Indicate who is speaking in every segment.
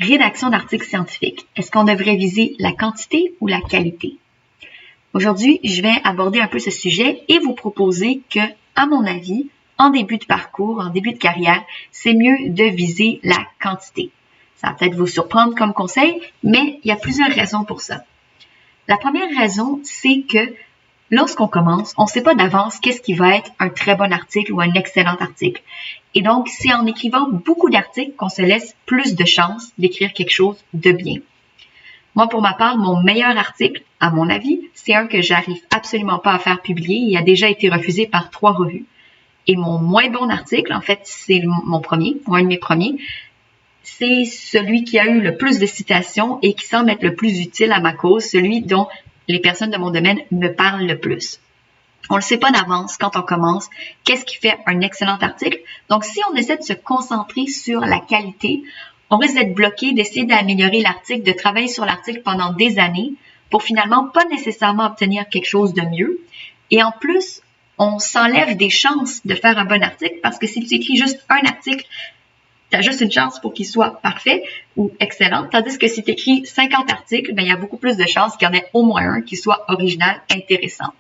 Speaker 1: Rédaction d'articles scientifiques. Est-ce qu'on devrait viser la quantité ou la qualité? Aujourd'hui, je vais aborder un peu ce sujet et vous proposer que, à mon avis, en début de parcours, en début de carrière, c'est mieux de viser la quantité. Ça va peut-être vous surprendre comme conseil, mais il y a plusieurs raisons pour ça. La première raison, c'est que lorsqu'on commence, on ne sait pas d'avance qu'est-ce qui va être un très bon article ou un excellent article. Et donc, c'est en écrivant beaucoup d'articles qu'on se laisse plus de chances d'écrire quelque chose de bien. Moi, pour ma part, mon meilleur article, à mon avis, c'est un que j'arrive absolument pas à faire publier. Il a déjà été refusé par 3 revues. Et mon moins bon article, en fait, c'est mon premier, ou un de mes premiers, c'est celui qui a eu le plus de citations et qui semble être le plus utile à ma cause, celui dont les personnes de mon domaine me parlent le plus. On ne le sait pas d'avance quand on commence, qu'est-ce qui fait un excellent article. Donc, si on essaie de se concentrer sur la qualité, on risque d'être bloqué, d'essayer d'améliorer l'article, de travailler sur l'article pendant des années pour finalement pas nécessairement obtenir quelque chose de mieux. Et en plus, on s'enlève des chances de faire un bon article parce que si tu écris juste un article, tu as juste une chance pour qu'il soit parfait ou excellent. Tandis que si tu écris 50 articles, il y a beaucoup plus de chances qu'il y en ait au moins un qui soit original, intéressant.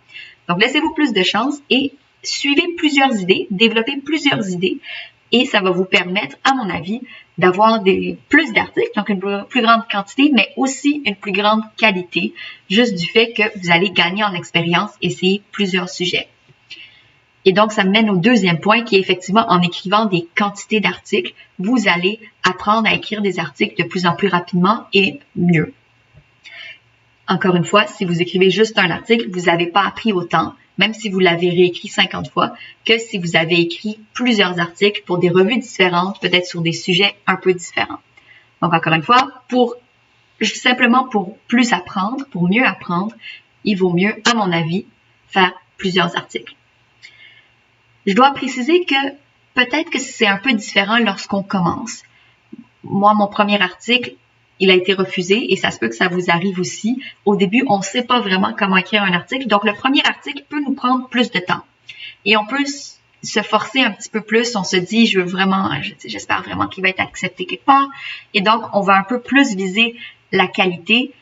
Speaker 1: Donc, laissez-vous plus de chances et suivez plusieurs idées, développez plusieurs idées et ça va vous permettre, à mon avis, d'avoir plus d'articles, donc une plus grande quantité, mais aussi une plus grande qualité, juste du fait que vous allez gagner en expérience et essayer plusieurs sujets. Et donc, ça me mène au deuxième point qui est effectivement en écrivant des quantités d'articles, vous allez apprendre à écrire des articles de plus en plus rapidement et mieux. Encore une fois, si vous écrivez juste un article, vous n'avez pas appris autant, même si vous l'avez réécrit 50 fois, que si vous avez écrit plusieurs articles pour des revues différentes, peut-être sur des sujets un peu différents. Donc, encore une fois, simplement pour plus apprendre, pour mieux apprendre, il vaut mieux, à mon avis, faire plusieurs articles. Je dois préciser que peut-être que c'est un peu différent lorsqu'on commence. Moi, mon premier article, il a été refusé et ça se peut que ça vous arrive aussi. Au début, on ne sait pas vraiment comment écrire un article. Donc, le premier article peut nous prendre plus de temps. Et on peut se forcer un petit peu plus. On se dit, j'espère vraiment qu'il va être accepté quelque part. Et donc, on va un peu plus viser la qualité,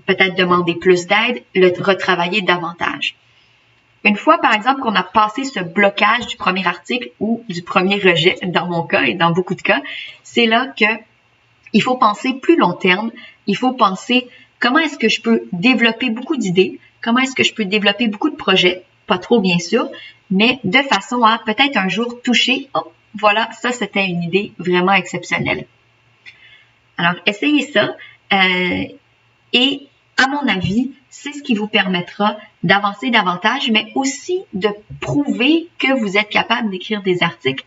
Speaker 1: peut-être demander plus d'aide, le retravailler davantage. Une fois, par exemple, qu'on a passé ce blocage du premier article ou du premier rejet, dans mon cas et dans beaucoup de cas, c'est là que il faut penser plus long terme. Il faut penser comment est-ce que je peux développer beaucoup d'idées, comment est-ce que je peux développer beaucoup de projets, pas trop bien sûr, mais de façon à peut-être un jour toucher, oh, voilà, ça c'était une idée vraiment exceptionnelle. Alors, essayez ça et à mon avis, c'est ce qui vous permettra d'avancer davantage, mais aussi de prouver que vous êtes capable d'écrire des articles.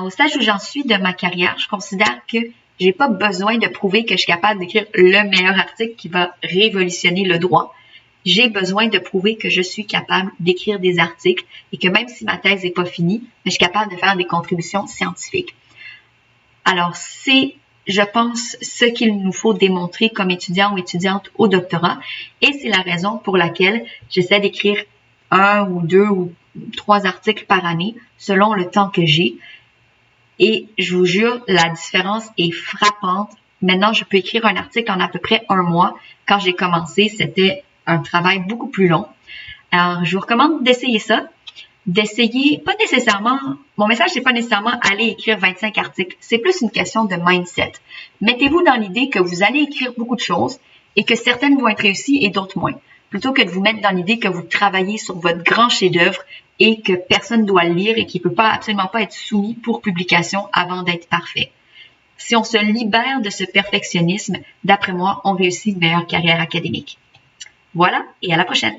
Speaker 1: Au stage où j'en suis de ma carrière, je considère que j'ai pas besoin de prouver que je suis capable d'écrire le meilleur article qui va révolutionner le droit. J'ai besoin de prouver que je suis capable d'écrire des articles et que même si ma thèse n'est pas finie, je suis capable de faire des contributions scientifiques. Alors, c'est, je pense, ce qu'il nous faut démontrer comme étudiant ou étudiante au doctorat et c'est la raison pour laquelle j'essaie d'écrire 1 ou 2 ou 3 articles par année selon le temps que j'ai. Et je vous jure, la différence est frappante. Maintenant, je peux écrire un article en à peu près 1 mois. Quand j'ai commencé, c'était un travail beaucoup plus long. Alors, je vous recommande d'essayer ça. D'essayer, pas nécessairement, mon message, c'est pas nécessairement aller écrire 25 articles. C'est plus une question de mindset. Mettez-vous dans l'idée que vous allez écrire beaucoup de choses et que certaines vont être réussies et d'autres moins. Plutôt que de vous mettre dans l'idée que vous travaillez sur votre grand chef-d'œuvre et que personne doit le lire et qui peut absolument pas être soumis pour publication avant d'être parfait. Si on se libère de ce perfectionnisme, d'après moi, on réussit une meilleure carrière académique. Voilà, et à la prochaine!